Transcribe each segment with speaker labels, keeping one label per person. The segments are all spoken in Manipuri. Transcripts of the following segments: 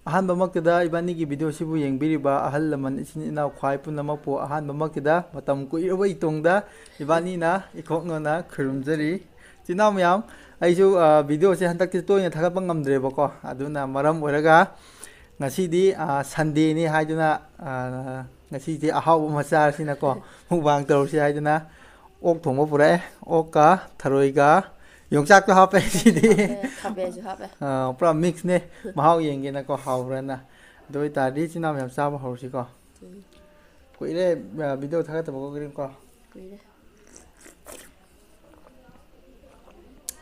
Speaker 1: ꯑꯍꯥꯟꯕꯃꯛꯇꯗ ꯏꯕꯥꯅꯤꯒꯤ ꯚꯤꯗꯤꯑꯣꯁꯤꯕꯨ ꯌꯦꯡꯕꯤꯔꯤꯕ ꯑꯍꯜ ꯂꯃꯟ ꯏꯆꯤꯟ ꯏꯅꯥꯎ ꯈ꯭ꯋꯥꯏ ꯄꯨꯝꯅꯃꯛꯄꯨ ꯑꯍꯥꯟꯕꯃꯛꯇꯗ ꯃꯇꯝ ꯀꯨꯏꯔꯕ ꯏꯇꯨꯡꯗ ꯏꯕꯥꯅꯤꯅ ꯏꯈꯣꯛꯅꯅ ꯈꯨꯔꯨꯝꯖꯔꯤ ꯏꯆꯤꯟ ꯏꯅꯥꯎ ꯃꯌꯥꯝ ꯑꯩꯁꯨ ꯚꯤꯗꯤꯑꯣꯁꯦ ꯍꯟꯗꯛꯇꯤ ꯇꯣꯏꯅ ꯊꯥꯒꯠꯄ ꯉꯝꯗ꯭ꯔꯦꯕꯀꯣ ꯑꯗꯨꯅ ꯃꯔꯝ ꯑꯣꯏꯔꯒ ꯉꯁꯤꯗꯤ ꯁꯟꯗꯦꯅꯤ ꯍꯥꯏꯗꯨꯅ ꯉꯁꯤꯁꯦ ꯑꯍꯥꯎꯕ ꯃꯆꯥꯁꯤꯅꯀꯣ ꯃꯨꯛꯕꯥꯡ ꯇꯧꯔꯁꯤ ꯍꯥꯏꯗꯨꯅ ꯑꯣꯛ ꯊꯣꯡꯕ ꯄꯨꯔꯛꯑꯦ ꯑꯣꯛꯀ ꯊꯔꯣꯏꯒ ꯌꯣꯡꯆꯥꯛꯇꯣ ꯍꯥꯞꯄꯦ ꯁꯤꯗꯤ
Speaker 2: ꯊꯕꯦꯁꯨ ꯍꯥꯞꯄꯦ
Speaker 1: ꯄꯨꯔꯥ ꯃꯤꯛꯁꯅꯦ ꯃꯍꯥꯎ ꯌꯦꯡꯒꯦꯅꯀꯣ ꯍꯥꯎꯕ꯭ꯔꯅ ꯑꯗꯨ ꯑꯣꯏꯇꯥꯔꯗꯤ ꯏꯆꯤꯟ ꯏꯅꯥꯎ ꯃꯌꯥꯝ ꯆꯥꯕ ꯍꯧꯔꯁꯤꯀꯣ ꯀꯨꯏꯔꯦ ꯚꯤꯗꯤꯑꯣ ꯊꯥꯒꯠꯇꯕꯀꯣ ꯀꯣ
Speaker 2: ꯀꯨꯏꯔꯦ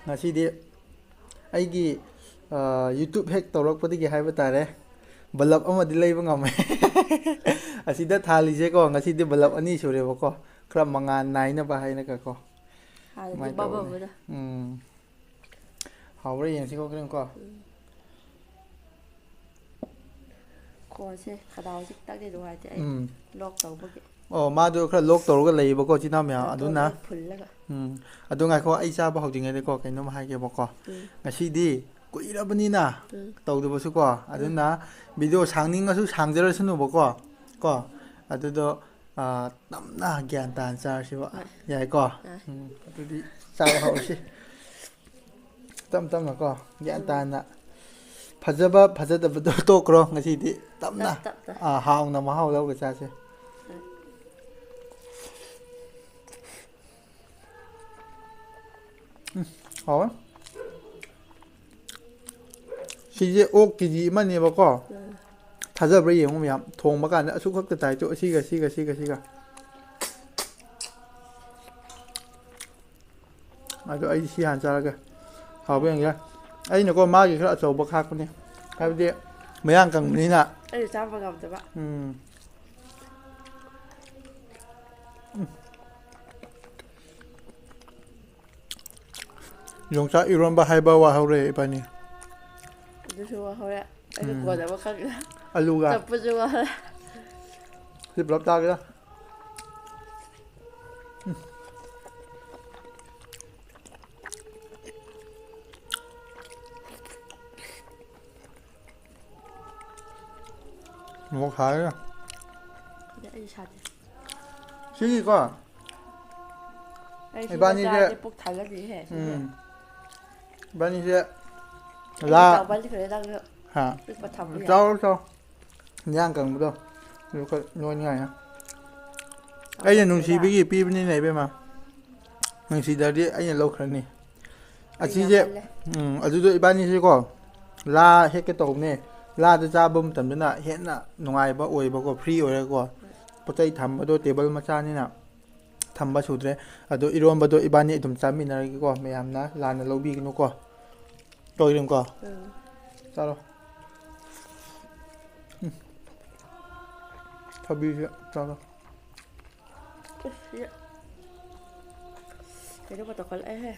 Speaker 1: ꯉꯁꯤꯗꯤ ꯑꯩꯒꯤ ꯌꯨꯇꯨꯞ ꯍꯦꯛ ꯇꯧꯔꯛꯄꯗꯒꯤ ꯍꯥꯏꯕ ꯇꯥꯔꯦ ꯕꯂꯞ ꯑꯃꯗꯤ ꯂꯩꯕ ꯉꯝꯃꯦ ꯑꯁꯤꯗ ꯊꯥꯜꯂꯤꯁꯦꯀꯣ ꯉꯁꯤꯗꯤ ꯕꯂꯞ ꯑꯅꯤ ꯁꯨꯔꯦꯕꯀꯣ ꯈꯔ ꯃꯉꯥꯜ ꯅꯥꯏꯅꯕ ꯍꯥꯏꯅꯒꯀꯣ
Speaker 2: ꯍꯥꯟꯅꯗꯤ
Speaker 1: ꯑꯗꯨꯃꯥꯏꯅ ꯇꯧꯕꯅꯦ
Speaker 2: ꯕꯕꯜꯕꯨꯗ
Speaker 1: ꯍꯥꯎꯕ꯭ꯔꯥ ꯌꯦꯡꯁꯤꯀꯣ ꯀꯣ
Speaker 2: ꯈꯣꯟꯁꯦ ꯈꯗꯥꯎꯁꯦ ꯈꯤꯇꯪꯗꯤ ꯅꯨꯡꯉꯥꯏꯇꯦ ꯑꯩ
Speaker 1: ꯎꯝ
Speaker 2: ꯂꯣꯛ ꯇꯧꯕꯒꯤ
Speaker 1: ꯑꯣ ꯃꯥꯗꯣ ꯈꯔ ꯂꯣꯛ ꯇꯧꯔꯒ ꯂꯩꯌꯦꯕꯀꯣ ꯏꯆꯤꯟ ꯏꯅꯥꯎ ꯃꯌꯥꯝ
Speaker 2: ꯅꯥꯇꯣꯟ
Speaker 1: ꯑꯗꯨꯅ
Speaker 2: ꯂꯣꯏ ꯐꯨꯜꯂꯒ
Speaker 1: ꯑꯗꯨ ꯉꯥꯏꯈꯣ ꯑꯩ ꯆꯥꯕ ꯍꯧꯗ꯭ꯔꯤꯉꯩꯗꯀꯣ ꯀꯩꯅꯣꯝ ꯍꯥꯏꯒꯦꯕꯀꯣ
Speaker 2: ꯎꯝ
Speaker 1: ꯉꯁꯤꯗꯤ ꯀꯨꯏꯔꯕꯅꯤꯅ
Speaker 2: ꯎꯝ
Speaker 1: ꯇꯧꯗꯕꯁꯨꯀꯣ
Speaker 2: ꯎꯝ
Speaker 1: ꯑꯗꯨꯅ ꯚꯤꯗꯤꯑꯣ ꯁꯥꯡꯅꯤꯡꯉꯁꯨ ꯁꯥꯡꯖꯔꯁꯅꯨꯕꯀꯣ ꯀꯣ ꯑꯗꯨꯗꯣ ꯇꯞꯅ ꯒ꯭ꯌꯥꯟ ꯇꯥꯅ ꯆꯥꯔꯁꯤꯕ
Speaker 2: ꯍꯣꯏ
Speaker 1: ꯌꯥꯏꯀꯣ
Speaker 2: ꯌꯥꯏ
Speaker 1: ꯑꯗꯨꯗꯤ ꯆꯥꯕ ꯍꯧꯔꯁꯤ ꯇꯞ ꯇꯞꯅꯀꯣ ꯒ꯭ꯌꯥꯟ
Speaker 2: ꯎꯝ
Speaker 1: ꯇꯥꯅ ꯐꯖꯕ ꯐꯖꯗꯕꯗꯣ ꯇꯣꯛꯈ꯭ꯔꯣ ꯉꯁꯤꯗꯤ ꯇꯞꯅ
Speaker 2: ꯇꯞꯅ
Speaker 1: ꯍꯥꯎꯅ ꯃꯍꯥꯎ ꯂꯧꯔꯒ ꯆꯥꯁꯦ
Speaker 2: ꯍꯣꯏ
Speaker 1: ꯍꯥꯎꯋꯦ ꯁꯤꯁꯦ ꯑꯣꯛ ꯀꯦꯖꯤ ꯑꯃꯅꯦꯕꯀꯣ
Speaker 2: ꯎꯝ
Speaker 1: ꯊꯥꯖꯕ꯭ꯔꯥ ꯌꯦꯡꯉꯨ ꯃꯌꯥꯝ ꯊꯣꯡꯕ ꯀꯥꯟꯗ ꯑꯁꯨꯛ ꯈꯛꯇ ꯇꯥꯏꯇꯣ ꯑꯁꯤꯒ ꯑꯗꯣ ꯑꯩꯗꯤ ꯁꯤ ꯍꯥꯟꯅ ꯆꯥꯔꯒꯦ ꯍꯥꯎꯕ ꯌꯦꯡꯒꯦ ꯑꯩꯅꯀꯣ ꯃꯥꯒꯤ ꯈꯔ ꯑꯆꯧꯕ ꯈꯥꯛꯄꯅꯦ ꯍꯥꯏꯕꯗꯤ ꯃꯌꯥꯡ ꯀꯪꯕꯅꯤꯅ
Speaker 2: ꯑꯩꯁꯨ ꯆꯥꯕ ꯉꯝꯗꯕ
Speaker 1: ꯌꯣꯡꯆꯥꯛ ꯏꯔꯣꯟꯕ ꯍꯥꯏꯕ ꯋꯥꯍꯧꯔꯦ ꯏꯕꯥꯅꯤ
Speaker 2: ꯑꯗꯨꯁꯨ ꯋꯥꯍꯧꯔꯦ ꯑꯩꯁꯨ ꯀꯣꯟꯅ ꯑꯃ ꯈꯪꯉꯦ
Speaker 1: ꯑꯂꯨꯒ
Speaker 2: ꯆꯝꯐꯨꯠꯁꯨ ꯋꯥꯍꯧꯔꯦ
Speaker 1: ꯁꯤ ꯄꯨꯂꯞ ꯆꯥꯒꯦꯗ ꯃꯣꯔꯣꯛ ꯁꯥꯏꯌꯦ
Speaker 2: ꯑꯩꯗꯤ ꯁꯥꯗꯦ
Speaker 1: ꯁꯤꯒꯤꯀꯣ
Speaker 2: ꯑꯩ ꯁꯤꯃ
Speaker 1: ꯏꯕꯥꯅꯤꯁꯦ
Speaker 2: ꯆꯥꯔꯗꯤ ꯄꯨꯛ ꯊꯜꯂꯅꯤꯍꯦ ꯁꯤꯁꯦ
Speaker 1: ꯏꯕꯥꯅꯤꯁꯦ
Speaker 2: ꯑꯩꯗꯤ ꯆꯥꯎꯃꯟꯈ꯭ꯔꯦ ꯅꯪꯁꯨ ꯄꯤꯛꯄ ꯊꯝꯕ ꯌꯥꯏ
Speaker 1: ꯆꯥꯎ ꯌꯥꯡ ꯀꯪꯕꯗꯣ ꯑꯗꯨ ꯈꯔ ꯅꯣꯏꯅꯤꯡꯉꯥꯏꯅ ꯑꯩꯅ
Speaker 2: ꯆꯥꯎꯃꯟꯈ꯭ꯔꯦꯗ
Speaker 1: ꯅꯨꯡꯁꯤꯕꯒꯤ ꯄꯤꯕꯅꯤꯅꯦ ꯏꯕꯦꯝꯃ ꯅꯨꯡꯁꯤꯗ꯭ꯔꯗꯤ ꯑꯩꯅ ꯂꯧꯈ꯭ꯔꯅꯤ
Speaker 2: ꯑꯩ
Speaker 1: ꯑꯁꯤꯁꯦ
Speaker 2: ꯌꯥꯝꯃꯜꯂꯦ
Speaker 1: ꯑꯗꯨꯗꯣ ꯏꯕꯥꯅꯤꯁꯤꯀꯣ ꯂꯥ ꯍꯦꯛꯀꯦ ꯇꯧꯕꯅꯦ ꯂꯥꯗ ꯆꯥꯕ ꯃꯇꯝꯗꯅ ꯍꯦꯟꯅ ꯅꯨꯡꯉꯥꯏꯕ ꯑꯣꯏꯕꯀꯣ ꯐ꯭ꯔꯤ ꯑꯣꯏꯔꯒꯀꯣ ꯄꯣꯠ ꯆꯩ ꯊꯝꯕꯗꯣ ꯇꯦꯕꯜ ꯃꯆꯥꯅꯤꯅ ꯊꯝꯕ ꯁꯨꯗ꯭ꯔꯦ ꯑꯗꯣ ꯏꯔꯣꯟꯕꯗꯣ ꯏꯕꯥꯅꯤ ꯑꯗꯨꯝ ꯆꯥꯃꯤꯟꯅꯔꯒꯦꯀꯣ ꯃꯌꯥꯝꯅ ꯂꯥꯟꯅ ꯂꯧꯕꯤꯒꯅꯨꯀꯣ ꯀꯣ ꯆꯂꯣ ꯊꯕꯤꯁꯦ ꯆꯥꯔꯣ
Speaker 2: ꯀꯩꯅꯣꯝꯃ ꯇꯧꯈꯠꯂꯛꯑꯦꯍꯦ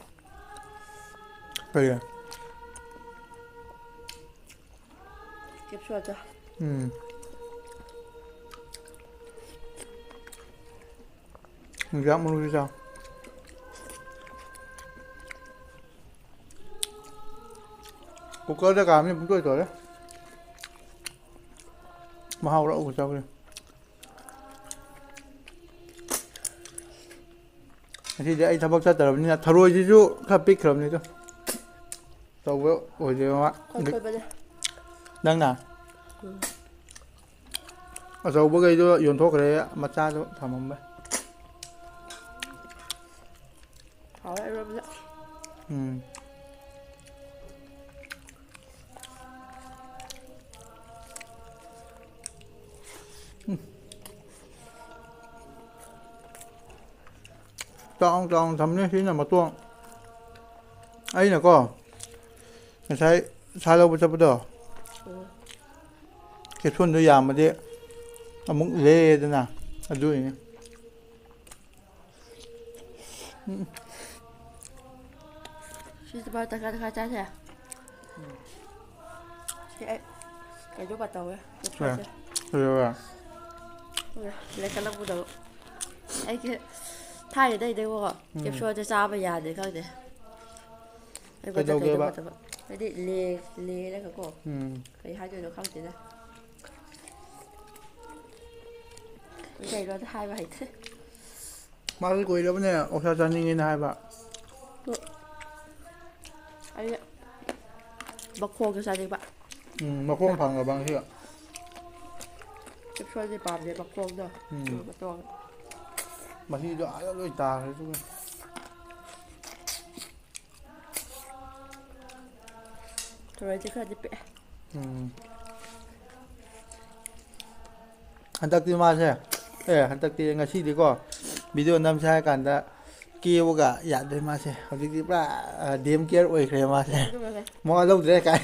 Speaker 1: ꯀꯔꯤ
Speaker 2: ꯀꯦꯞꯁꯨꯜꯗꯣ
Speaker 1: ꯌꯣꯡꯆꯥꯛ ꯃꯔꯨꯁꯨ ꯆꯥꯎ ꯀꯨꯀꯔꯗ ꯀꯥꯝꯃꯤ ꯄꯨꯡꯇꯣꯏ ꯇꯣꯏꯔꯦ ꯃꯍꯥꯎ ꯂꯧꯔꯒ ꯆꯥꯎ ꯉꯁꯤꯗꯤ ꯑꯩ ꯊꯕꯛ ꯆꯠꯇ꯭ꯔꯕꯅꯤꯅ ꯊꯔꯣꯏꯁꯤꯁꯨ ꯈꯔ ꯄꯤꯛꯈ꯭ꯔꯕꯅꯤꯗꯣ ꯑꯆꯧꯕ ꯑꯣꯏꯗꯦꯕ ꯃꯥ
Speaker 2: ꯈꯣꯏ ꯈꯣꯏꯕꯅꯦ
Speaker 1: ꯅꯪꯅ ꯑꯆꯧꯕꯈꯩꯗꯣ ꯌꯣꯟꯊꯣꯛꯈ꯭ꯔꯦ ꯃꯆꯥꯗꯣ ꯊꯝꯃꯝꯃꯦ
Speaker 2: ꯍꯥꯎꯋꯦ ꯏꯔꯣꯟꯕꯁꯨ
Speaker 1: ꯆꯥꯎꯅ ꯊꯝꯃꯅꯤ ꯁꯤꯅ ꯃꯇꯣꯡ ꯑꯩꯅꯀꯣ ꯉꯁꯥꯏ ꯁꯥ ꯂꯧꯕ ꯆꯠꯄꯗꯣ ꯀꯦꯞꯁꯣꯟꯗꯣ ꯌꯥꯝꯃꯗꯤ ꯑꯃꯨꯛ ꯂꯦꯗꯅ ꯑꯗꯨꯏꯅꯤ
Speaker 2: ꯁꯤꯁꯨ ꯇꯪꯈꯥꯏ ꯆꯥꯁꯦ ꯁꯤ ꯑꯩ ꯀꯩꯅꯣꯝꯃ ꯇꯧꯋꯦ ꯀꯦꯞꯁꯨꯜꯁꯦ ꯂꯩꯈꯠꯂꯛꯄꯗꯣ ꯑꯩꯒꯤ ꯊꯥꯏꯅꯗꯩꯀꯣ ꯀꯦꯞꯁꯨꯜꯁꯦ ꯆꯥꯕ ꯌꯥꯗꯦ ꯈꯪꯗꯦ ꯑꯩꯉꯣꯟꯗ
Speaker 1: ꯀꯩꯗꯧꯒꯦꯕ
Speaker 2: ꯀꯩꯅꯣꯝꯃ ꯇꯧꯕ ꯍꯥꯏꯗꯤ ꯂꯦꯔꯒꯀꯣ ꯀꯩ ꯍꯥꯏꯗꯣꯏꯅꯣ ꯈꯪꯗꯦꯗ ꯀꯩꯅꯣꯗ ꯍꯥꯏꯕ ꯍꯩꯇꯦ
Speaker 1: ꯃꯥꯁꯨ ꯀꯨꯏꯔꯕꯅꯦ ꯑꯣꯛꯁꯥ ꯆꯥꯅꯤꯡꯉꯦꯅ ꯍꯥꯏꯕ
Speaker 2: ꯑꯩ ꯃꯈꯣꯡꯁꯨ ꯆꯥꯅꯤꯡꯕ
Speaker 1: ꯃꯈꯣꯡ ꯐꯪꯉꯕ ꯉꯁꯤ
Speaker 2: ꯎꯁꯣꯏꯗꯤ ꯄꯥꯝꯗꯦ ꯃꯈꯣꯡꯗꯣ ꯃꯇꯣꯡ
Speaker 1: ꯃꯍꯤꯗꯣ ꯑꯥꯗ ꯂꯣꯏ ꯇꯥꯈ꯭ꯔꯦ ꯑꯗꯨꯒ
Speaker 2: ꯊꯔꯣꯏꯗꯤ ꯈꯔꯗꯤ ꯄꯤꯛꯑꯦ
Speaker 1: ꯍꯟꯗꯛꯇꯤ ꯃꯥꯁꯦ ꯍꯟꯗꯛꯇꯤ ꯉꯁꯤꯗꯤꯀꯣ ꯚꯤꯗꯤꯑꯣ ꯅꯝꯁꯦ ꯍꯥꯏꯔ ꯀꯥꯟꯗ ꯀꯦꯕꯒ ꯌꯥꯗ꯭ꯔꯦ ꯃꯥꯁꯦ ꯍꯧꯖꯤꯛꯇꯤ ꯄꯨꯔꯥ ꯗꯦꯝ ꯀꯤꯌꯔ ꯑꯣꯏꯈ꯭ꯔꯦ ꯃꯥꯁꯦ
Speaker 2: ꯑꯗꯨꯒ
Speaker 1: ꯃꯋꯥ ꯂꯧꯗ꯭ꯔꯦ ꯀꯥꯏ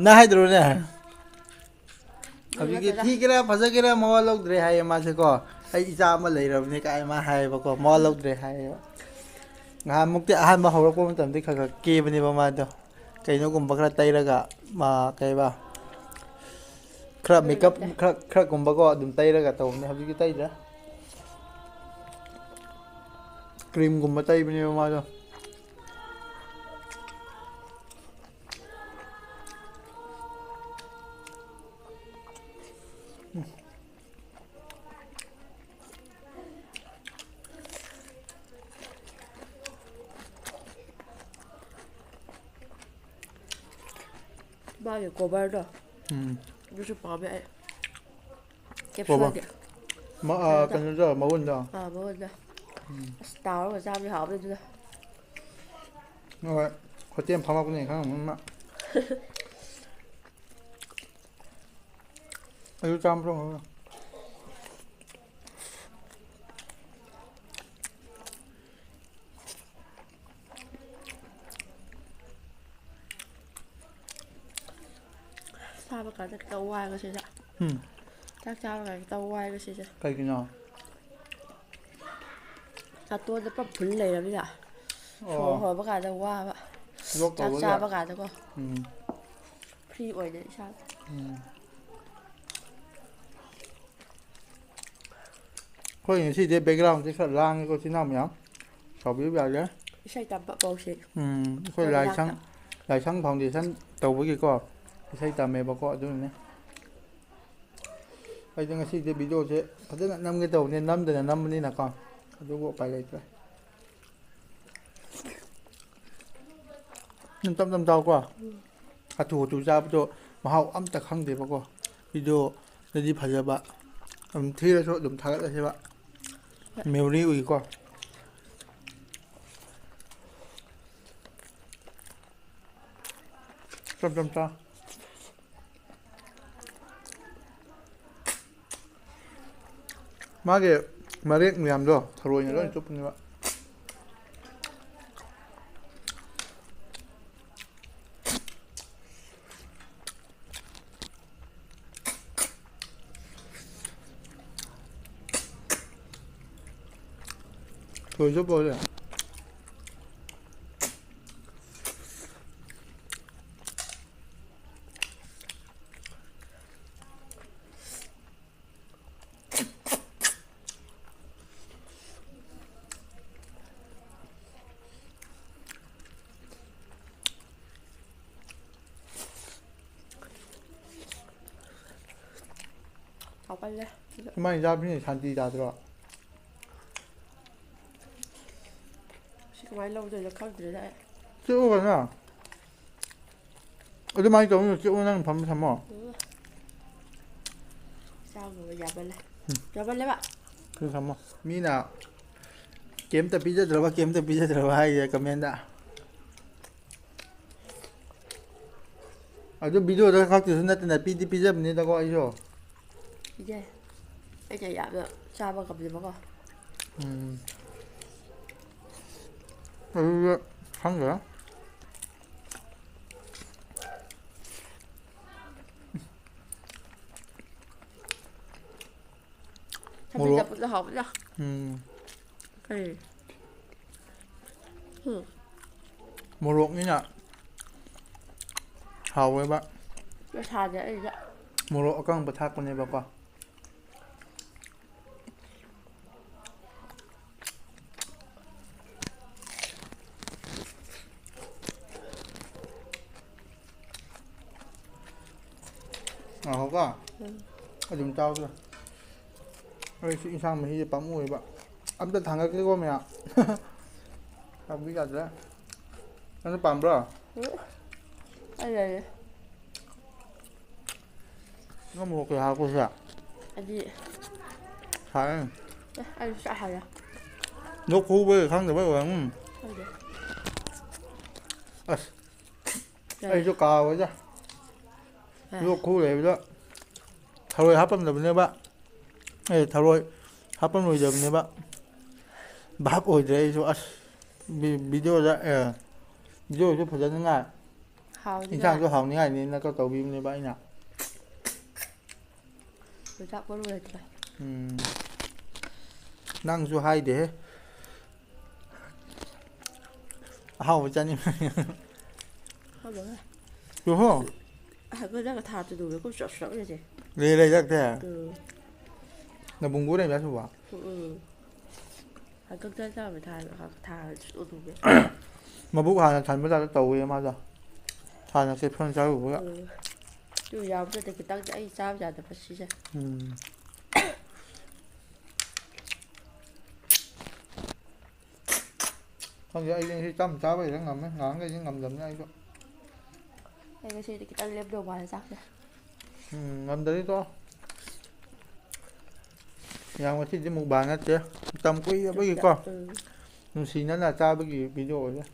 Speaker 1: ꯅꯪ ꯍꯥꯏꯗ꯭ꯔꯣꯅꯦ
Speaker 2: ꯑꯗꯨ
Speaker 1: ꯍꯧꯖꯤꯛꯇꯤ
Speaker 2: ꯅꯠꯇꯦꯗ
Speaker 1: ꯊꯤꯒꯦꯔꯥ ꯐꯖꯒꯦꯔꯥ ꯃꯋꯥ ꯂꯧꯗ꯭ꯔꯦ ꯍꯥꯏꯌꯦ ꯃꯥꯁꯦꯀꯣ ꯑꯩ ꯏꯆꯥ ꯑꯃ ꯂꯩꯔꯕꯅꯤ ꯀꯥꯏ ꯃꯥ ꯍꯥꯏꯌꯦꯕꯀꯣ ꯃꯋꯥ ꯂꯧꯗ꯭ꯔꯦ ꯍꯥꯏꯌꯦꯕ ꯉꯍꯥꯟꯃꯨꯛꯇꯤ ꯑꯍꯥꯟꯕ ꯍꯧꯔꯛꯄ ꯃꯇꯝꯗꯤ ꯈꯔ ꯈꯔ ꯀꯦꯕꯅꯦꯕ ꯃꯥꯗꯣ ꯀꯩꯅꯣꯒꯨꯝꯕ ꯈꯔ ꯇꯩꯔꯒ ꯀꯩꯕ ꯈꯔ
Speaker 2: ꯑꯗꯨ
Speaker 1: ꯃꯦꯀꯞ
Speaker 2: ꯅꯠꯇꯦ
Speaker 1: ꯈꯔꯒꯨꯝꯕꯀꯣ ꯑꯗꯨꯝ ꯇꯩꯔꯒ ꯇꯧꯕꯅꯦ ꯍꯧꯖꯤꯛꯇꯤ ꯇꯩꯗ꯭ꯔꯦ ꯀ꯭ꯔꯤꯝꯒꯨꯝꯕ ꯇꯩꯕꯅꯦꯕ ꯃꯥꯗꯣ
Speaker 2: ꯃꯥꯒꯤ ꯀꯣꯕꯔꯗꯣ ꯑꯗꯨꯁꯨ ꯄꯥꯝꯃꯦ ꯑꯩ
Speaker 1: ꯀꯣꯕ
Speaker 2: ꯀꯦꯞꯁꯨꯜꯒꯤ
Speaker 1: ꯀꯩꯅꯣꯗꯣ ꯃꯎꯟꯗꯣ
Speaker 2: ꯃꯉꯣꯟꯗ ꯑꯁ ꯇꯥꯎꯔꯒ ꯆꯥꯕꯗꯤ ꯍꯥꯎꯕꯅꯤ ꯑꯗꯨꯗ
Speaker 1: ꯍꯣꯏ ꯍꯣꯇꯦꯜ ꯐꯝꯃꯛꯄꯅꯤ ꯈꯪꯉꯝꯒꯅꯤ ꯃꯥ ꯑꯩꯁꯨ ꯆꯥꯝꯃ
Speaker 2: ꯆꯥꯕ ꯀꯥꯟꯗ ꯈꯤꯇꯪ ꯋꯥꯏꯕ ꯁꯤꯁꯦ ꯆꯥꯛ ꯆꯥꯕ ꯀꯥꯟꯗ ꯈꯤꯇꯪ ꯋꯥꯏꯕ ꯁꯤꯁꯦ
Speaker 1: ꯀꯩꯒꯤꯅꯣ
Speaker 2: ꯅꯥꯇꯣꯟꯗ ꯄꯨꯔꯥ ꯐꯨꯜ ꯂꯩꯔꯕꯅꯤꯅ ꯁꯣꯔ
Speaker 1: ꯑꯣ
Speaker 2: ꯍꯣꯟꯕ ꯀꯥꯟꯗ ꯋꯥꯕ
Speaker 1: ꯂꯣꯛ
Speaker 2: ꯆꯥꯛ
Speaker 1: ꯇꯧꯕꯒꯤ
Speaker 2: ꯆꯥꯕ ꯀꯥꯟꯗꯀꯣ
Speaker 1: ꯎꯝ
Speaker 2: ꯐ꯭ꯔꯤ ꯑꯣꯏꯗꯦ ꯏꯁꯥꯁꯦ
Speaker 1: ꯑꯩꯈꯣꯏ ꯉꯁꯤꯗꯤ ꯕꯦꯛꯒ꯭ꯔꯥꯎꯟꯁꯦ ꯈꯔ ꯂꯥꯡꯉꯦꯀꯣ ꯏꯆꯤꯟ ꯏꯅꯥꯎ ꯃꯌꯥꯝ ꯁꯥꯎꯕꯤꯕ ꯌꯥꯗꯦ
Speaker 2: ꯏꯁꯩ ꯇꯝꯕ ꯄꯧꯁꯤꯡ
Speaker 1: ꯑꯩꯈꯣꯏ ꯂꯥꯏꯁꯪ ꯐꯥꯎꯟꯗꯦꯁꯟ ꯇꯧꯕꯒꯤꯀꯣ ꯏꯁꯩ ꯇꯝꯃꯦꯕꯀꯣ ꯑꯗꯨꯅꯅꯦ ꯑꯩꯗꯤ ꯉꯁꯤꯗꯤ ꯚꯤꯗꯤꯑꯣꯁꯦ ꯐꯖꯅ ꯅꯝꯒꯦ ꯇꯧꯕꯅꯦ ꯅꯝꯗꯅ ꯅꯝꯕꯅꯤꯅꯀꯣ ꯑꯗꯨꯕꯨ ꯎꯄꯥꯏ ꯂꯩꯇ꯭ꯔꯦ ꯇꯞ ꯇꯞ ꯆꯥꯎꯀꯣ ꯍꯥꯊꯨ ꯍꯥꯊꯨ ꯆꯥꯕꯗꯣ ꯃꯍꯥꯎ ꯑꯝꯇ ꯈꯪꯗꯦꯕꯀꯣ ꯚꯤꯗꯤꯑꯣꯗꯗꯤ ꯐꯖꯕ ꯑꯗꯨꯝ ꯊꯤꯔꯁꯨ ꯑꯗꯨꯝ ꯊꯥꯒꯠꯂꯁꯦꯕ ꯃꯦꯃꯣꯔꯤ ꯎꯏꯀꯣ ꯇꯞ ꯇꯞ ꯆꯥꯎ ꯃꯥꯒꯤ ꯃꯔꯦꯛ ꯃꯌꯥꯝꯗꯣ ꯊꯔꯣꯏꯅ ꯂꯣꯏ ꯆꯨꯞꯄꯅꯦꯕꯊꯔꯣꯏ ꯆꯨꯞꯄꯁꯦ
Speaker 2: ꯍꯥꯎꯀꯜꯂꯦ
Speaker 1: ꯁꯨꯃꯥꯏꯅ ꯆꯥꯕꯁꯤꯅ ꯁꯥꯟꯇꯤ ꯇꯥꯗ꯭ꯔꯣ
Speaker 2: ꯁꯤ ꯀꯃꯥꯏꯅ ꯂꯧꯗꯣꯏꯅꯣ ꯈꯪꯗ꯭ꯔꯦꯗ ꯑꯩ
Speaker 1: ꯆꯤꯛꯎ ꯑꯗꯨꯃꯥꯏꯅ ꯇꯧꯅꯨ ꯆꯤꯛꯎ ꯅꯪ ꯐꯝ ꯊꯝꯃꯣ
Speaker 2: ꯆꯥꯒꯕ ꯌꯥꯝꯃꯜꯂꯦ ꯌꯥꯝꯃꯜꯂꯦꯕ
Speaker 1: ꯊꯝꯃꯣ ꯃꯤꯅ ꯀꯩꯝꯇ ꯄꯤꯖꯗ꯭ꯔꯕ ꯍꯥꯏꯁꯦ ꯀꯃꯦꯟꯗ ꯑꯗꯨ ꯚꯤꯗꯤꯑꯣꯗ ꯈꯛꯇꯁꯨ ꯅꯠꯇꯅ ꯄꯤꯗꯤ ꯄꯤꯖꯕꯅꯤꯗꯀꯣ ꯑꯩꯁꯨ
Speaker 2: ꯄꯤꯖꯩ ꯑꯩꯅ ꯌꯥꯝꯅ ꯆꯥꯕ ꯉꯝꯗꯦꯕꯀꯣ
Speaker 1: ꯑꯗꯨꯗꯤ ꯈꯪꯗ꯭ꯔꯦ
Speaker 2: ꯊꯕꯤ
Speaker 1: ꯃꯣꯔꯣꯛ
Speaker 2: ꯆꯝꯐꯨꯠꯁꯨ ꯍꯥꯎꯕꯅꯤꯗ ꯀꯩ
Speaker 1: ꯃꯣꯔꯣꯛꯅꯤꯅ ꯍꯥꯎꯋꯦꯕ
Speaker 2: ꯁꯥꯗꯦ ꯑꯩꯁꯦ
Speaker 1: ꯃꯣꯔꯣꯛ ꯑꯀꯪꯕ ꯊꯥꯛꯄꯅꯦꯕꯀꯣ เขาก็จุ่มเจ้าด้วยไอ้สิ่งช่างมันที่จะปั๊มมวยบะอันเป็นทางก็คือว่าไม่อ่ะทำวิจัยแล้วนั่นจะปั๊มหรอ
Speaker 2: อะไร
Speaker 1: ก็มัวคือหากูเสีย
Speaker 2: อันนี้
Speaker 1: ใช่
Speaker 2: อันนี้จะอะไร
Speaker 1: ยกคู่ไปครั้งเดียวไปหวังไอ้เจ้ากาวไว้จ้ะยกคู่เลยไปแล้วทารวยฮับปั๊มเดี๋ยวนี้บะไอ้ทารวยฮับปั๊มหน่วยเดี๋ยวนี้บะบ้าโอ้ยเดี๋ยวไอ้ชัววิดีโอจะวิดีโอจะผลิตง่าย
Speaker 2: เขา
Speaker 1: อินช่างก็หอมง่ายนี่นะก็ตัววิมในบ้านน่ะ
Speaker 2: รู้จักว่ารู้อะไรจ้ะ
Speaker 1: นั่งสู้ให้เด้เอาจะนี่
Speaker 2: เขาบอกว่า
Speaker 1: ดูห้อ
Speaker 2: ก็ได้กระทาจะดูแล้วก็สดๆเลยสิ
Speaker 1: เลยจักแท้
Speaker 2: Ừ.
Speaker 1: นะบุงกูได้ไหมสุวะ
Speaker 2: Hắn cứ tới sao mà thà ô tô vậy.
Speaker 1: มาบุกหาทันไม่ได้ตัวเองมาจ้ะทานเก็บเพื่อนเจ้าอยู่ก็
Speaker 2: Chú giàu cho thì cái tăng chạy sao giờ thì phải xí ra.
Speaker 1: เขาจะไอ้ยังที่จำเจ้าไปทั้งงำไหมงานก็ยังงำจำได้ก็
Speaker 2: Hay cái xí thì cái tăng lép đồ vào là chắc ra.
Speaker 1: งำได้ตัวยังมาที่จมูกบานนะเจ๊จำกุ้ยไปกี่ก็นุ่งสีนั้นน่ะจ้าไปกี่วิดีโอเลย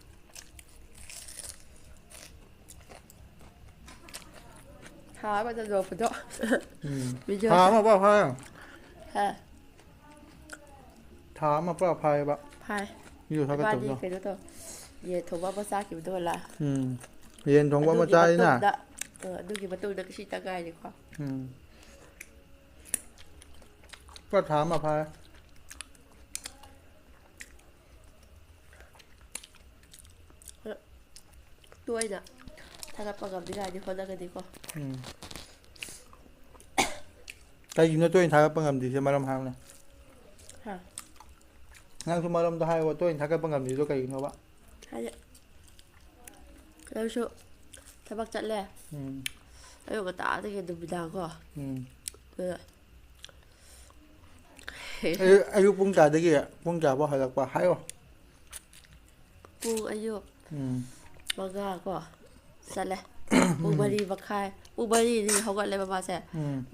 Speaker 2: Hả bây giờ rồi phải đó. Bây giờ
Speaker 1: ถามมาเปล่าพาย
Speaker 2: hả
Speaker 1: ถามมาเปล่าพายบะ
Speaker 2: hai
Speaker 1: อยู่ทักกระ
Speaker 2: ba
Speaker 1: ตุก
Speaker 2: đi
Speaker 1: เนาะ
Speaker 2: cái đó thôi. Về thùng bao bao xa kiểu đó là
Speaker 1: เรียนทงว่ามาใจน่ะ
Speaker 2: đôi khi mà tôi được cái xí tăng gai thì khó.
Speaker 1: ก็ถามมาพาย
Speaker 2: Tôi nè thằng gặp gặp đi gai thì khó ra cái gì khó.
Speaker 1: ใจยินว่าตัวเองทายกับปังกำดีเสียมาลำพังเนี่ย
Speaker 2: Hả
Speaker 1: งั้นคุณมาลำตัวให้ว่าตัวเองทายกับปังกำดีตัวไก่ยินเขาปะ
Speaker 2: hai vậy. Đâu số thằng bác chặn lẹ. Ấy cái tả thì cái đừng bị đau quá. Rồi.
Speaker 1: อายุปุ้งจ่าตะกี้อ่ะปุ้งจ่าว่าหายหลักปะหายวะ
Speaker 2: Buông ayo. Baga quá. Sao lẹ. Buông bari bạc khai. Buông bari thì họ gọi là bà sẽ.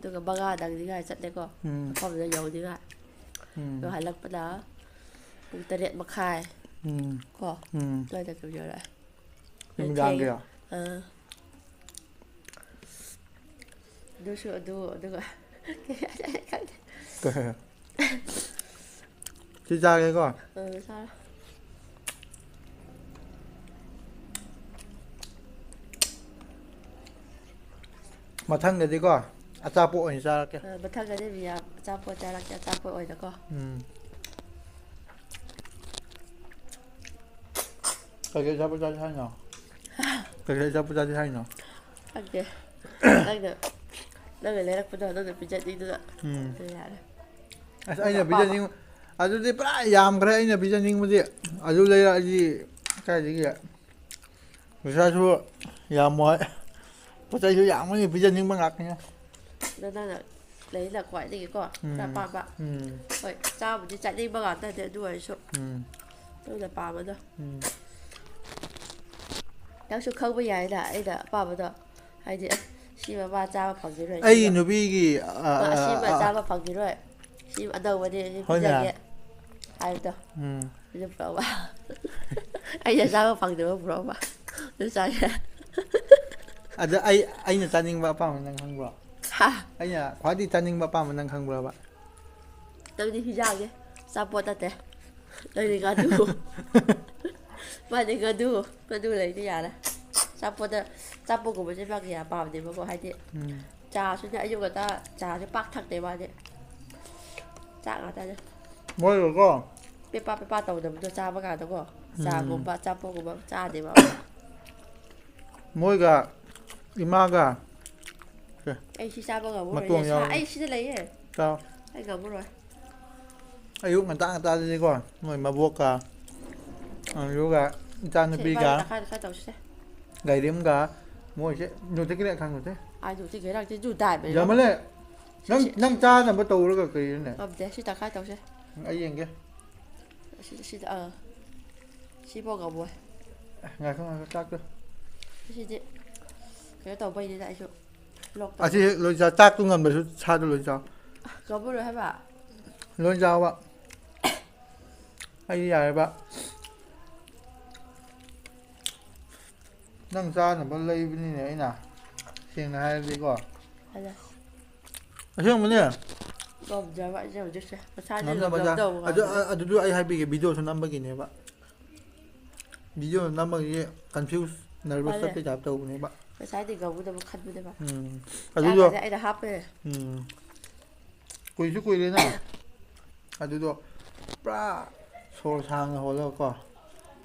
Speaker 2: Tôi cái baga đang đi gai chặn đấy quá. Không giờ giàu đi gai. Rồi hai lần bắt đá. Buông tơ điện bạc khai. Quá. Lại được kiểu lại.
Speaker 1: มันดังเดียว
Speaker 2: ดูชัวดูดูก่อน
Speaker 1: ก็ชี้จ้าเลยก่อน
Speaker 2: ใช่
Speaker 1: มาทั้งเดี๋ยวดีก่อนอาจารย์ปุ๊อันนี้จ้าแล้วแก
Speaker 2: บัตรก็ได้มีจ้าปวดจ้าลักจ้าปวดอ่อยแล้วก็
Speaker 1: ก็จะจ้าปุ๊จ้าที่ให้เนาะก็จะจ้าปุ๊จ้าที่ให้เนาะ
Speaker 2: โอเคได้เดี๋ยวได้เลยรักปวดได้เดี๋ยวไปจัดดีด้วยตัวอย่างเลย
Speaker 1: ไอ้เนี่ยพิจารณาอาจจะได้ปลายยามใครเนี่ยพิจารณามันดิอาจจะเลยอะไรใช่จริงอ่ะไม่ใช่ชั่วยามมอยเพราะใจชั่วยามมันนี่พิจารณาบางหลักเนี่ย
Speaker 2: นั่นน่ะlấy là quậy đi cái quả là bà bạn vậy sao mà đi chạy đi bao giờ ta đuổi số tôi là bà mà đó đang số không bây giờ là bà mà đó hay gì xí mà ba cha phòng gì rồi
Speaker 1: ไอ้หนูพี่กี่
Speaker 2: xí mà cha mà phòng gì rồi xí mà đâu mà đi bây giờ vậy ai đó bây giờ bảo bà ai giờ sao mà phòng được không bảo bà nó sao vậy
Speaker 1: อาจจะไอ้เนี่ยจานิงบ้าป้ามันนั่งข้างบนไอ้เนี่ยขวาดีจานิงบ้าป้ามันนั่งข้างบนบ้า
Speaker 2: tôi đi phi ra vậy sao bỏ ta thế tôi đi gần đủ mà đi gần đủ lấy đi nhà này sao bỏ của mình sẽ bác nhà bảo thì mà có hai chị trà xuống nhà dùng người ta trà cho bác thằng để mà vậy trà người ta chứ
Speaker 1: มวยก็
Speaker 2: bé ba tàu đầm cho trà bác cả đâu có trà của ba trà bỏ của ba trà để mà
Speaker 1: มวยก็อีมากะ
Speaker 2: anh xí trà bác cả muốn rồi trà anh xí lấy ấy
Speaker 1: เจ้า
Speaker 2: anh cả muốn rồi
Speaker 1: อายุมันตั้งตาดีก่อนหน่วยมาบวกกะอายุกะจานปีกะ
Speaker 2: khai tàu xe
Speaker 1: ไก่เลี้ยมกะมวยเช่หนูจะกินอะไรข้างหนูเช่
Speaker 2: 아이도 어떻게 걔랑 주 다이면
Speaker 1: อย่ามาเลยนั่งจ้าน่ะมาตูแล้วก็กรีนเนี่ย
Speaker 2: 돼 시다 khai tao sẽ
Speaker 1: ไอ้ยังแก
Speaker 2: 시다 시버가 뭐야
Speaker 1: ไงเข้ามาจักด้วย
Speaker 2: 시지 cái tàu bay đi lại chỗ lọc
Speaker 1: อาชีเราจะจักตุ้งเงินไปชุดชาติเลยจ้า
Speaker 2: có bữa rồi hay bà
Speaker 1: เลยจ้าวะไอ้ใหญ่ปะนั่งจ้าน่ะมันเลยไปนี่ไหนน่ะเสียงนะให้ดีกว่า
Speaker 2: hay là
Speaker 1: เชื่อมันเนี่ย
Speaker 2: gồm giờ vậy giờ chứ sao sai
Speaker 1: Ngắm
Speaker 2: nên
Speaker 1: ra
Speaker 2: gồm
Speaker 1: bao giờ?
Speaker 2: đầu
Speaker 1: Aduh ay happy ke video so number gini ba. Video number ye confused nervous
Speaker 2: Boleh.
Speaker 1: tapi jawab tahu ni ba.
Speaker 2: cái sai thì gồm udah bukan udah pak
Speaker 1: Aduh
Speaker 2: Jangan
Speaker 1: do.
Speaker 2: ada hap ya
Speaker 1: Kuy su kuy le na. Aduh do. Pra so sang ho lo ko.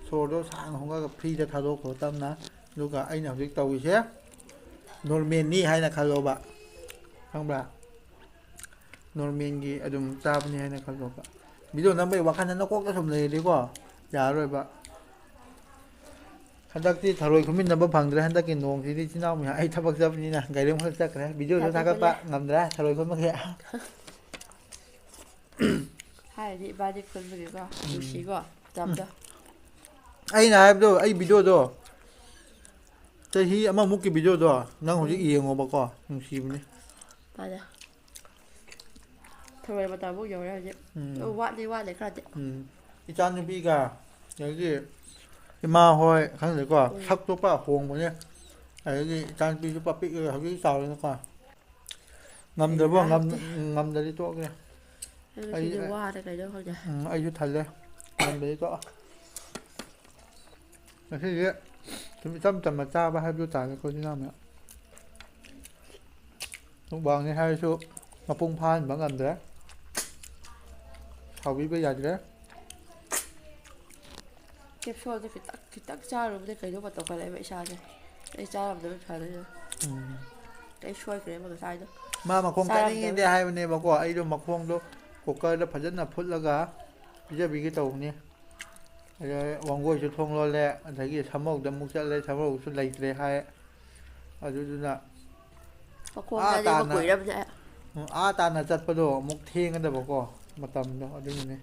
Speaker 1: So do sang ho ga phiจะทาโดขอตามนะดูกะไอ้น่ะจิกตาวิเสีย Normal นี่ให้นะคาโลบะฟังบ่ Normal กีอดุมตาบนี่ให้นะคาโลบะวิดีโอนั้นไปว่าคันนั้นก็ก็สมเลยดีกว่าอย่าเลยบะคันตักที่ทารวยคุณมินนำบ่พังเด้คันตักกินนงที่ที่น้ามีไอ้ทับซับนี่นะไกเรื่องเขาจักนะวิดีโอทักปะงำเด้ทารวยคนเมื่อกี้
Speaker 2: hai đi ba đi con về qua chú xí qua chậm cho
Speaker 1: ไอ้นายดูไอ้วิดีโอดูแต่ที่อามามุกกี่วิดีโอดูนั่งหัวจิเอียงออกบ่ก็มึงซีมนี่
Speaker 2: ba đây thôi mà tao bốc dầu ra chứ quát đi quát để khai chứ
Speaker 1: อีจานนี่พี่กะอย่างที่มาหอยครั้งเดียวก็ทักตัวป้าโฮงหมดเนี่ยไอ้ที่จานพี่ตัวป้าปิ๊กเขาที่เสาเลยนะก็งำเดี๋ยวบ่งำเดี๋ยวที่ตัวเนี่ย
Speaker 2: cái đi qua đây cái đó không nhỉ
Speaker 1: ไอ้ยุทธันเลยงำเดี๋ยวที่ตัวแต่ที่นี้จะมีจำมาจ้าบ้าให้ดูจ่ายกับคนที่นั่นเนี่ยต้องบอกนี่ให้ชูมาปุ้งพานบางงำเดี๋ยวเขาวิบไปใหญ่เลย
Speaker 2: kẹp xôi cái tắc cha rồi cái đó mà tao phải lại vậy sao chứ cái cha làm được phải đấy cái xôi cái mà cái sai đó
Speaker 1: มาคงกันนี่ได้ให้วันนี้บอกว่าไอ้ดูมาคงดูกูเกิดแล้วพัฒนาพุทธแล้วก็พี่จะมีกี่ตัวนี้ไอ้วางไว้ชุดทองรอแล้วอันที่ทำออกดำมุกจะเลยทำออกชุดไหลเลยให้อาดูดูนะ
Speaker 2: mà khô ra đi mà quỷ đâm vậy
Speaker 1: ตาหน้าจัดประโดมุกเทงกันแต่บอกว่ามาตำเนาะดูนี่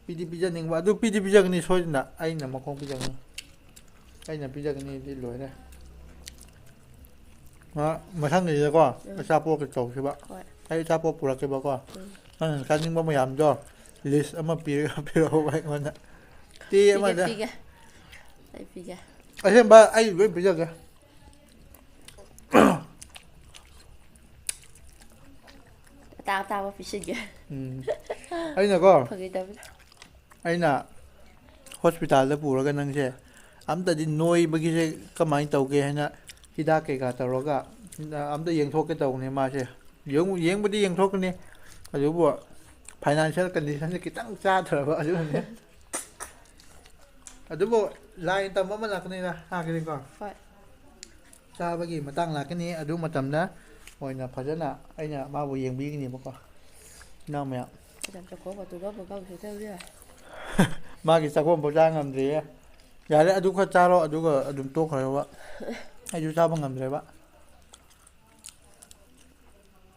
Speaker 1: พี่ที่พี่จะหนึ่งว่าดูพี่ที่พี่จะกันนี่ช่วยนะไอ้น่ะมาคงพี่จะนี่ไอ้น่ะพี่จะกันนี่ที่รวยนะมาทั้งนี้แล้วก็ชาโปกระจกใช่ปะ ไอ้ชาโปปุระเก็บบอกว่าการยิงบ่พยายามจ่อลิสต์เอามาปีเอาไว้มันน่ะตีมันน่ะ
Speaker 2: phi kìa đây phi kìa
Speaker 1: ไอ้เห็นบ่ไอ้เว้ยไปจัก
Speaker 2: tao tao mà phi sinh kìa
Speaker 1: ไอ้น่ะก็
Speaker 2: phải cái đâm
Speaker 1: ไอ้น่ะ hospital แล้วปู่แล้วกันนั่งใช่อำแต่ดินอยเมื่อกี้ใช่ก็หมายเตาเกให้นะที่ดาเกกะตะรอกะอำแต่ยังโทกกันเตาเนี่ยมาใช่ยังบ่ได้ยังโทกกันนี่อายุบ่ financial condition จะตั้งจ้าเถอะว่าอายุเนี่ยอายุบ่ลายตำว่ามันหลักนี่นะหากันดีกว่า
Speaker 2: phải
Speaker 1: จ้าเมื่อกี้มาตั้งหลักกันนี้อายุมาตำนะโอ้ยน่ะพัฒนาไอ้น่ะมาบ่เยียงบีกันนี่บ่ก็น้องแมว
Speaker 2: làm cho có vào từ đó vào câu thì theo chứ
Speaker 1: มากี่สักวันบ่จ้างงำดีอย่าได้อายุเขาจ้ารออายุก็อายุโตเขาแล้ววะอายุจ้าบ่งำเลยวะ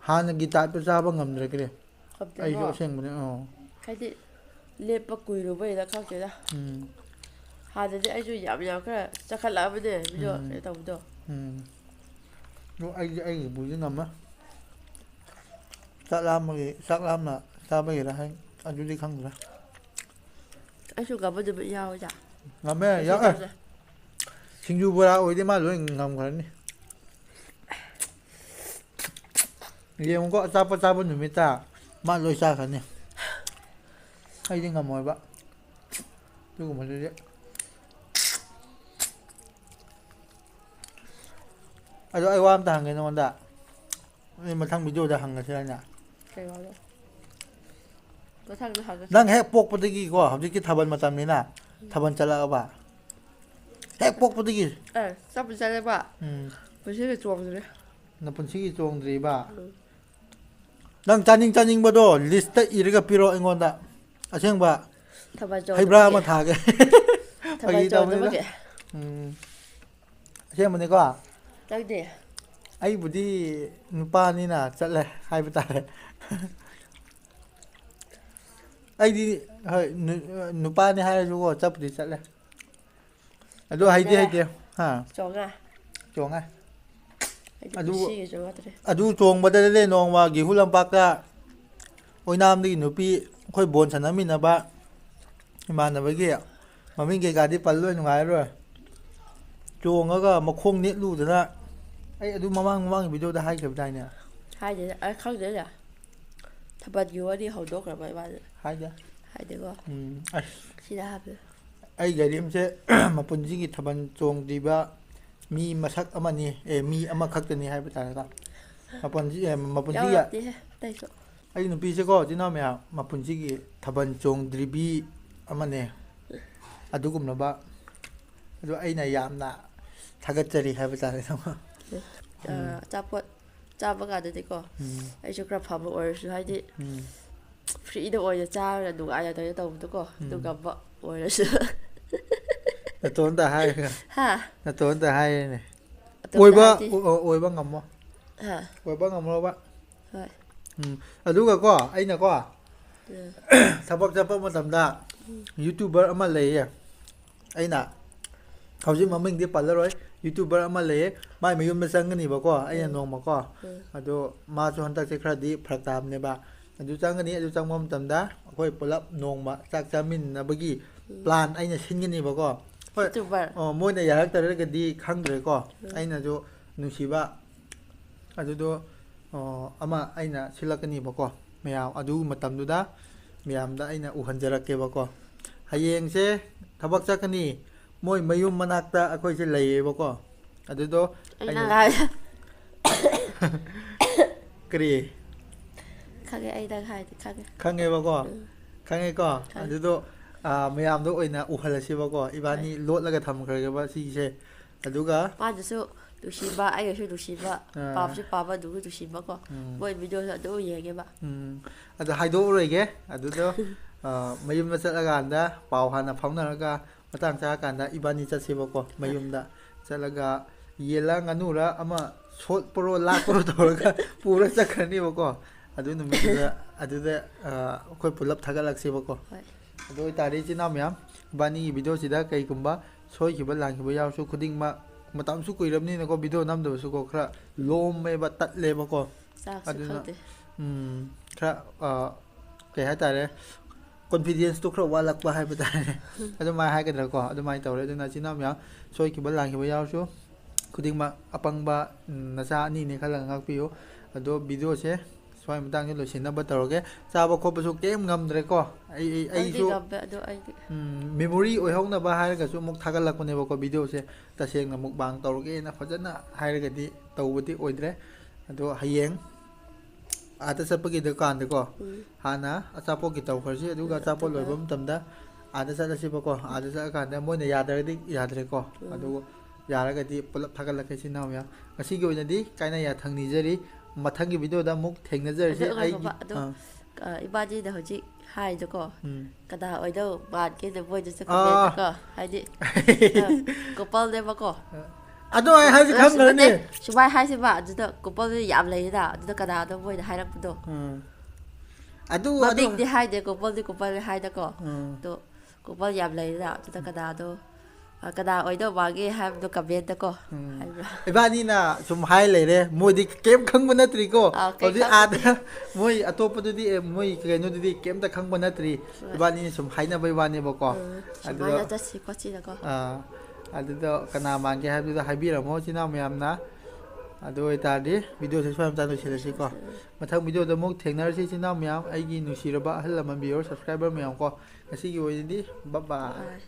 Speaker 1: หานักกีตาร์ไปจ้าบ่งำเลยก็ได้
Speaker 2: không
Speaker 1: ไอ้
Speaker 2: thể
Speaker 1: โย
Speaker 2: bỏ
Speaker 1: เสียงบ่เนี่ยอ๋อ
Speaker 2: cái gì lên bắt quỷ rồi bây giờ không chơi đó
Speaker 1: อืม
Speaker 2: hà thì anh chú giảm nhau cái chắc khăn lắm bây giờ bây giờ để tao đâu
Speaker 1: ดูไอ้บุญจะนำมะสักลามมากี่สักลามน่ะทราบไปกี่ละให้อายุที่ครั้งละ
Speaker 2: anh chú gặp bây giờ bị nhau chả
Speaker 1: งำแม่ยักษ์ชิงยูโบราโอ้ยที่มาหรืองำกันนี่เรียงก็ทราบประจาบนหนุ่มมิตามาลอยซากันเนี่ยให้ที่งำมวยบะดูกูมาดูดิไอ้ว่ามต่างกันนะวันดะนี่มันทั้งวิดีโอจะหังกันใช่ไหมเนี่ย
Speaker 2: cái đó đâu có thằng nó hàng
Speaker 1: นั่งแฮกปกปฏิกิริยาเขาจะคิดทำบันมาตามนี้นะทำบันจะละบ่าแฮกปกปฏิกิริยา
Speaker 2: sắp bị sai đấy bà mình sẽ phải chuồng rồi đấy
Speaker 1: นับเป็นสิ่งจงดีบ่านั่งจานิงบ่โดลิสต์อีริกาปิโรเองอนดะอาเชียงบ่า
Speaker 2: thằng bà tròn
Speaker 1: ให้บรามาถาก
Speaker 2: thằng bà tròn nó mất kìa
Speaker 1: อาเชียงมันนี่ก็
Speaker 2: chắc để
Speaker 1: ꯑꯩꯕꯨꯗꯤ ꯅꯨꯄꯥꯅꯤꯅ ꯆꯠꯂꯦ ꯍꯥꯏꯕ ꯇꯥꯔꯦ ꯑꯩꯗꯤ ꯍꯣꯏ ꯅꯨꯄꯥꯅꯤ ꯍꯥꯏꯔꯁꯨꯀꯣ ꯆꯠꯄꯨꯗꯤ ꯆꯠꯂꯦ ꯑꯗꯨ ꯍꯩꯗꯤ ꯍꯩꯇꯦ ꯍꯥ
Speaker 2: ꯆꯣꯡꯉꯥ
Speaker 1: ꯆꯣꯡꯉꯦ
Speaker 2: ꯑꯩꯗꯤ
Speaker 1: ꯑꯗꯨ
Speaker 2: ꯄꯨꯟꯁꯤꯒꯤ ꯆꯣꯡꯉꯛꯇ꯭ꯔꯤ
Speaker 1: ꯑꯗꯨ ꯆꯣꯡꯕꯗꯗꯤ ꯅꯣꯡꯃ ꯒꯦꯍꯨ ꯂꯝꯄꯥꯛꯇ ꯑꯣꯏꯅꯥꯝꯗꯒꯤ ꯅꯨꯄꯤ ꯑꯩꯈꯣꯏ ꯕꯣꯜ ꯁꯥꯟꯅꯃꯤꯟꯅꯕ ꯏꯃꯥꯟꯅꯕꯒꯤ ꯃꯃꯤꯡ ꯀꯩꯀꯥꯗꯤ ꯄꯜꯂꯣꯏ ꯅꯨꯡꯉꯥꯏꯔꯔꯣꯏ ꯆꯣꯡꯉꯒ ꯃꯈꯣꯡ ꯅꯦꯠꯂꯨꯗꯅ ꯑꯩ ꯑꯗꯨ ꯃꯃꯥꯡꯒꯤ ꯚꯤꯗꯤꯑꯣꯗ ꯍꯥꯏꯈꯤꯕꯗꯥꯏꯅꯦ
Speaker 2: ꯍꯥꯏꯗꯦꯗ ꯑꯩ ꯈꯪꯗꯦꯗ ꯊꯥꯕꯜꯒꯤ ꯋꯥꯔꯤ ꯍꯧꯗꯣꯛꯈ꯭ꯔꯕ ꯏꯕꯥꯅꯤ
Speaker 1: ꯍꯥꯏꯗꯦ
Speaker 2: ꯍꯥꯏꯗꯦꯀꯣ
Speaker 1: ꯑꯁ
Speaker 2: ꯁꯤꯗ ꯍꯥꯏꯕ
Speaker 1: ꯑꯩ ꯒꯥꯔꯤꯝꯁꯦ ꯃꯄꯨꯟꯁꯤꯒꯤ ꯊꯥꯕꯜ ꯆꯣꯡꯗ꯭ꯔꯤꯕ ꯃꯤ ꯃꯁꯛ ꯑꯃꯅꯤ ꯃꯤ ꯑꯃꯈꯛꯇꯅꯤ ꯍꯥꯏꯕ ꯇꯥꯔꯦꯀꯣ ꯃꯄꯨꯟꯁꯤꯒꯤ
Speaker 2: ꯌꯥꯎꯔꯛꯇꯦꯍꯦ ꯑꯇꯩꯁꯨ
Speaker 1: ꯑꯩ ꯅꯨꯄꯤꯁꯦꯀꯣ ꯏꯆꯤꯜ ꯏꯅꯥꯎ ꯃꯌꯥꯝ ꯃꯄꯨꯟꯁꯤꯒꯤ ꯊꯥꯕꯜ ꯆꯣꯡꯗ꯭ꯔꯤꯕꯤ ꯑꯃꯅꯦ ꯑꯗꯨꯒꯨꯝꯂꯕ ꯑꯗꯨ ꯑꯩꯅ ꯌꯥꯝꯅ ꯊꯥꯒꯠꯆꯔꯤ ꯍꯥꯏꯕ ꯇꯥꯔꯦ
Speaker 2: ꯑꯆꯥꯄꯣꯠ ꯆꯥꯕ ꯀꯥꯟꯗꯗꯤꯀꯣ ꯑꯩꯁꯨ ꯈꯔ ꯐꯕ ꯑꯣꯏꯔꯁꯨ ꯍꯥꯏꯗꯤ ꯐ꯭ꯔꯤꯗ ꯑꯣꯏꯅ ꯆꯥꯔꯒ ꯅꯨꯡꯉꯥꯏꯅ ꯇꯧꯕꯗꯣꯀꯣ ꯑꯗꯨꯒꯨꯝꯕ ꯑꯣꯏꯔꯁꯨ
Speaker 1: ꯅꯇꯣꯟꯇ ꯍꯥꯏꯔꯒ
Speaker 2: ꯍꯥ
Speaker 1: ꯅꯇꯣꯟꯇ ꯍꯥꯏꯔꯦꯅꯦ
Speaker 2: ꯑꯇꯣꯝꯇ ꯍꯥꯏꯗꯤ
Speaker 1: ꯑꯣꯏꯕ ꯉꯝꯃꯣ
Speaker 2: ꯍꯥ
Speaker 1: ꯑꯣꯏꯕ ꯉꯝꯃꯣꯕ
Speaker 2: ꯍꯣꯏ
Speaker 1: ꯑꯗꯨꯒꯀꯣ ꯑꯩꯅꯀꯣ ꯊꯕꯛ ꯆꯠꯄ ꯃꯇꯝꯗ ꯌꯨꯇꯨꯕꯔ ꯑꯃ ꯂꯩꯌꯦ ꯑꯩꯅ ꯍꯧꯖꯤꯛ ꯃꯃꯤꯡꯗꯤ ꯄꯜꯂꯔꯣꯏ ꯌꯨꯇꯨꯕꯔ ꯑꯃ ꯂꯩꯌꯦ ꯃꯥꯏ ꯃꯌꯨꯝꯗ ꯆꯪꯒꯅꯤꯕꯀꯣ ꯑꯩꯅ ꯅꯣꯡꯃꯀꯣ ꯑꯗꯣ ꯃꯥꯁꯨ ꯍꯟꯗꯛꯁꯦ ꯈꯔꯗꯤ ꯐꯔꯛ ꯇꯥꯕꯅꯦꯕ ꯑꯗꯨ ꯆꯪꯒꯅꯤ ꯑꯗꯨ ꯆꯪꯕ ꯃꯇꯝꯗ ꯑꯩꯈꯣꯏ ꯄꯨꯂꯞ ꯅꯣꯡꯃ ꯆꯥꯛ ಚಾಮಿꯟꯅꯕꯒꯤ ꯄ꯭ꯂꯥꯟ ꯑꯩꯅ ꯁꯤꯟꯒꯅꯦꯕꯀꯣ ꯍꯣꯏ
Speaker 2: ꯌꯨꯇꯨꯕꯔ
Speaker 1: ꯃꯣꯏꯅ ꯌꯥꯔꯛꯇꯔꯒꯗꯤ ꯈꯪꯗ꯭ꯔꯦꯀꯣ ꯑꯩꯅꯁꯨ ꯅꯨꯡꯁꯤꯕ ꯑꯗꯨꯗꯣ ꯑꯃ ꯑꯩꯅ ꯁꯤꯜꯂꯛꯀꯅꯦꯕꯀꯣ ꯃꯌꯥꯝ ꯑꯗꯨ ꯃꯇꯝꯗꯨꯗ ꯃꯌꯥꯝꯗ ꯑꯩꯅ ꯎꯍꯟꯖꯔꯛꯀꯦꯕꯀꯣ ꯍꯌꯦꯡꯁꯦ ꯊꯕꯛ ꯆꯠꯀꯅꯤ ꯃꯣꯏ ꯃꯌꯨꯝ ꯃꯅꯥꯛꯇ ꯑꯩꯈꯣꯏꯁꯦ ꯂꯩꯌꯦꯕꯀꯣ ꯑꯗꯨꯗꯣ
Speaker 2: ꯑꯩꯅ
Speaker 1: ꯑꯩꯅ ꯀꯔꯤ
Speaker 2: ꯈꯪꯉꯦ ꯑꯩ ꯅꯪ ꯍꯥꯏꯗꯤ ꯈꯪꯉꯦ
Speaker 1: ꯈꯪꯉꯦꯕꯀꯣ ꯈꯪꯉꯦꯀꯣ
Speaker 2: ꯈꯪꯉꯦ
Speaker 1: ꯑꯗꯨꯗꯣ ꯃꯌꯥꯝꯗ ꯑꯣꯏꯅ ꯎꯍꯜꯂꯁꯦꯕꯀꯣ
Speaker 2: ꯍꯣꯏ
Speaker 1: ꯏꯕꯥꯅꯤ ꯂꯣꯠꯂꯒ ꯊꯝꯈ꯭ꯔꯒꯦꯕ ꯁꯤꯒꯤꯁꯦ ꯑꯗꯨꯒ
Speaker 2: ꯃꯥꯅꯁꯨ ꯅꯨꯡꯁꯤꯕ ꯑꯩꯅꯁꯨ ꯅꯨꯡꯁꯤꯕ ꯄꯥꯝꯁꯨ ꯄꯥꯝꯕ ꯑꯗꯨꯒ ꯅꯨꯡꯁꯤꯕꯀꯣ ꯃꯣꯏ ꯚꯤꯗꯤꯑꯣꯁꯨ ꯑꯗꯨꯝ ꯌꯦꯡꯉꯦꯕ
Speaker 1: ꯑꯗꯣ ꯍꯥꯏꯗꯣꯛꯎꯔꯣꯏꯒꯦ ꯑꯗꯨꯗꯣ ꯃꯌꯨꯝꯗ ꯆꯠꯂꯀꯥꯟꯗ ꯄꯥꯎ ꯍꯥꯟꯅ ꯐꯥꯎꯅꯔꯒ ꯃꯇꯥꯡ ꯆꯥꯔꯀꯥꯟꯗ ꯏꯕꯥꯅꯤ ꯆꯠꯁꯦꯕꯀꯣ ꯃꯌꯨꯝꯗ ꯆꯠꯂꯒ ꯌꯦꯜꯂ ꯉꯥꯅꯨꯔ ꯑꯃ ꯁꯣꯠꯄꯔꯣ ꯂꯥꯛꯄꯔꯣ ꯇꯧꯔꯒ ꯄꯨꯔ ꯆꯠꯈ꯭ꯔꯅꯦꯕꯀꯣ ꯑꯗꯨ ꯅꯨꯃꯤꯠꯇꯨꯗ ꯑꯗꯨꯗ ꯑꯩꯈꯣꯏ ꯄꯨꯂꯞ ꯊꯥꯒꯠꯂꯛꯁꯦꯕꯀꯣ
Speaker 2: ꯍꯣꯏ
Speaker 1: ꯑꯗꯨ ꯑꯣꯏꯇꯥꯔꯗꯤ ꯏꯆꯤꯜ ꯏꯅꯥꯎ ꯃꯌꯥꯝ ꯏꯕꯥꯅꯤꯒꯤ ꯚꯤꯗꯤꯑꯣꯁꯤꯗ ꯀꯩꯒꯨꯝꯕ ꯁꯣꯏꯈꯤꯕ ꯂꯥꯟꯈꯤꯕ ꯌꯥꯎꯔꯁꯨ ꯈꯨꯗꯤꯡꯃꯛ ꯃꯇꯝꯁꯨ ꯀꯨꯏꯔꯕꯅꯤꯅꯀꯣ ꯚꯤꯗꯤꯑꯣ ꯅꯝꯗꯕꯁꯨꯀꯣ ꯈꯔ ꯂꯣꯝꯃꯦꯕ ꯇꯠꯂꯦꯕꯀꯣ
Speaker 2: ꯆꯥꯛꯁꯨ
Speaker 1: ꯑꯗꯨꯅ
Speaker 2: ꯈꯪꯗꯦ
Speaker 1: ꯈꯔ ꯀꯩ ꯍꯥꯏꯇꯥꯔꯦ ꯀꯣꯟꯐꯤꯗꯦꯟꯁꯇꯣ ꯈꯔ ꯋꯥꯠꯂꯛꯄ ꯍꯥꯏꯕ ꯇꯥꯔꯦ ꯑꯗꯨꯃꯥꯏꯅ ꯍꯥꯏꯒꯗ꯭ꯔꯥꯀꯣ ꯑꯗꯨꯃꯥꯏꯅ ꯇꯧꯔꯦ ꯑꯗꯨꯅ ꯏꯆꯤꯜ ꯏꯅꯥꯎ ꯃꯌꯥꯝ ꯁꯣꯏꯈꯤꯕ ꯂꯥꯟꯈꯤꯕ ꯌꯥꯎꯔꯁꯨ ꯈꯨꯗꯤꯡꯃꯛ ꯑꯄꯪꯕ ꯅꯆꯥ ꯑꯅꯤꯅꯦ ꯈꯜꯂꯒ ꯉꯥꯛꯄꯤꯌꯨ ꯑꯗꯣ ꯚꯤꯗꯤꯑꯣꯁꯦ ꯁ꯭ꯋꯥꯏ ꯃꯇꯥꯡꯁꯦ ꯂꯣꯏꯁꯤꯟꯅꯕ ꯇꯧꯔꯒꯦ ꯆꯥꯕ ꯈꯣꯠꯄꯁꯨ ꯀꯩꯝ ꯉꯝꯗ꯭ꯔꯦꯀꯣ
Speaker 2: ꯑꯩꯗꯤ
Speaker 1: ꯑꯩꯁꯨ
Speaker 2: ꯉꯝꯃꯦ ꯑꯗꯣ ꯑꯩꯗꯤ
Speaker 1: ꯃꯦꯃꯣꯔꯤ ꯑꯣꯏꯍꯧꯅꯕ ꯍꯥꯏꯔꯒꯁꯨ ꯑꯃꯨꯛ ꯊꯥꯒꯠꯂꯛꯄꯅꯦꯕꯀꯣ ꯚꯤꯗꯤꯑꯣꯁꯦ ꯇꯁꯦꯡꯅ ꯃꯨꯛꯕꯥꯡ ꯇꯧꯔꯒꯦꯅ ꯐꯖꯅ ꯍꯥꯏꯔꯒꯗꯤ ꯇꯧꯕꯗꯤ ꯑꯣꯏꯗ꯭ꯔꯦ ꯑꯗꯣ ꯍꯌꯦꯡ ꯑꯥꯗ ꯆꯠꯄꯒꯤ ꯗꯨꯀꯥꯟꯗꯀꯣ ꯍꯥꯟꯅ ꯑꯆꯥꯄꯣꯠꯀꯤ ꯇꯧꯈ꯭ꯔꯁꯤ ꯑꯗꯨꯒ ꯑꯆꯥꯄꯣꯠ
Speaker 2: ꯑꯗꯨꯒ
Speaker 1: ꯂꯣꯏꯕ ꯃꯇꯝꯗ ꯑꯥꯗ ꯆꯠꯂꯁꯤꯕꯀꯣ ꯑꯥꯗ ꯆꯠꯂꯀꯥꯟꯗ ꯃꯣꯏꯅ ꯌꯥꯗ꯭ꯔꯒꯗꯤ ꯌꯥꯗ꯭ꯔꯦꯀꯣ ꯑꯗꯨꯒ ꯌꯥꯔꯒꯗꯤ ꯄꯨꯂꯞ ꯊꯥꯒꯠꯂꯛꯀꯦ ꯏꯆꯤꯜ ꯏꯅꯥꯎ ꯃꯌꯥꯝ ꯉꯁꯤꯒꯤ ꯑꯣꯏꯅꯗꯤ ꯀꯥꯏꯅ ꯌꯥꯊꯪ ꯅꯤꯖꯔꯤ ꯃꯊꯪꯒꯤ ꯚꯤꯗꯤꯑꯣꯗ ꯑꯃꯨꯛ ꯊꯦꯡꯅꯖꯔꯁꯤ
Speaker 2: ꯑꯗꯨ
Speaker 1: ꯑꯩꯒꯤ
Speaker 2: ꯉꯥꯏꯈꯣꯕ ꯑꯗꯣ ꯏꯕꯥꯅꯤꯅ ꯍꯧꯖꯤꯛ ꯍꯥꯏꯗꯣꯀꯣ
Speaker 1: ꯎꯝ
Speaker 2: ꯀꯅꯥ ꯑꯣꯏꯗꯧ ꯃꯥꯟꯒꯦꯅ ꯃꯣꯏꯗꯁꯨ
Speaker 1: ꯑꯥ
Speaker 2: ꯀꯣꯃꯦꯟꯇꯀꯣ ꯍꯥꯏꯗꯤ ꯀꯣꯄꯜꯅꯦꯕꯀꯣ
Speaker 1: ꯑꯗꯣ ꯑꯩ ꯍꯥꯏꯁꯤ
Speaker 2: ꯅꯠꯇꯦ
Speaker 1: ꯈꯪꯈ꯭ꯔꯅꯤ
Speaker 2: ꯁꯨꯃꯥꯏꯅ ꯍꯥꯏꯁꯤꯕ ꯑꯗꯨꯗ ꯀꯣꯄꯜꯗꯨ ꯌꯥꯝ ꯂꯩꯌꯦꯅ ꯑꯗꯨꯗ ꯀꯅꯥꯅꯣ ꯃꯣꯏꯅ ꯍꯥꯏꯔꯛꯄꯗꯣ
Speaker 1: ꯑꯗꯨ
Speaker 2: ꯃꯃꯤꯡꯗꯤ ꯍꯥꯏꯗꯦ ꯀꯣꯄꯜꯗꯤ ꯍꯥꯏꯗꯀꯣ
Speaker 1: ꯎꯝ
Speaker 2: ꯑꯗꯣ ꯀꯣꯄꯜ ꯌꯥꯝ ꯂꯩꯔꯤꯅ ꯑꯗꯨꯗ ꯀꯅꯥꯗꯣ ꯀꯅꯥ ꯑꯣꯏꯗꯧ ꯃꯥꯒꯦ ꯍꯥꯏꯕꯗꯣ ꯀꯃꯦꯟꯇꯀꯣ ꯍꯥꯏꯕ꯭ꯔꯥ
Speaker 1: ꯏꯕꯥꯅꯤꯅ ꯁꯨꯝ ꯍꯥꯏ ꯂꯩꯔꯦ ꯃꯣꯏꯗꯤ ꯀꯩꯝ ꯈꯪꯕ ꯅꯠꯇ꯭ꯔꯤꯀꯣ
Speaker 2: ꯀꯩ
Speaker 1: ꯍꯧꯖꯤꯛ
Speaker 2: ꯈꯪꯕꯅꯤ
Speaker 1: ꯑꯥꯗ ꯃꯣꯏ ꯑꯇꯣꯞꯄꯗꯨꯗꯤ ꯃꯣꯏ ꯀꯩꯅꯣꯗꯨꯗꯤ ꯀꯩꯝꯇ ꯈꯪꯕ ꯅꯠꯇ꯭ꯔꯤ ꯏꯕꯥꯅꯤꯅ ꯁꯨꯝ ꯍꯥꯏꯅꯕꯩ ꯋꯥꯅꯦꯕꯀꯣ ꯑꯗꯨꯗꯣ
Speaker 2: ꯁꯨꯃꯥꯏꯅ ꯆꯠꯁꯤ ꯈꯣꯠꯁꯤꯅꯀꯣ
Speaker 1: ꯑꯗꯨꯗ ꯀꯅꯥ ꯃꯥꯟꯒꯦ ꯍꯥꯏꯕꯗꯨꯗ ꯍꯥꯏꯕꯤꯔꯝꯃꯣ ꯏꯆꯤꯜ ꯏꯅꯥꯎ ꯃꯌꯥꯝꯅ ꯑꯗꯨ ꯑꯣꯏꯇꯥꯔꯗꯤ ꯚꯤꯗꯤꯑꯣꯁꯦ ꯁ꯭ꯋꯥꯏ ꯃꯇꯝ ꯂꯣꯏꯁꯤꯜꯂꯁꯤꯀꯣ ꯃꯊꯪ ꯚꯤꯗꯤꯑꯣꯗ ꯑꯃꯨꯛ ꯊꯦꯡꯅꯔꯁꯤ ꯏꯆꯤꯜ ꯏꯅꯥꯎ ꯃꯌꯥꯝ ꯑꯩꯒꯤ ꯅꯨꯡꯁꯤꯔꯕ ꯑꯍꯜ ꯂꯃꯟ ꯚꯤꯌꯣꯔ ꯁꯕꯁꯀ꯭ꯔꯥꯏꯕꯔ ꯃꯌꯥꯝ ꯀꯣ ꯉꯁꯤꯒꯤ ꯑꯣꯏꯅꯗꯤ ꯕꯥꯏ ꯕꯥꯏ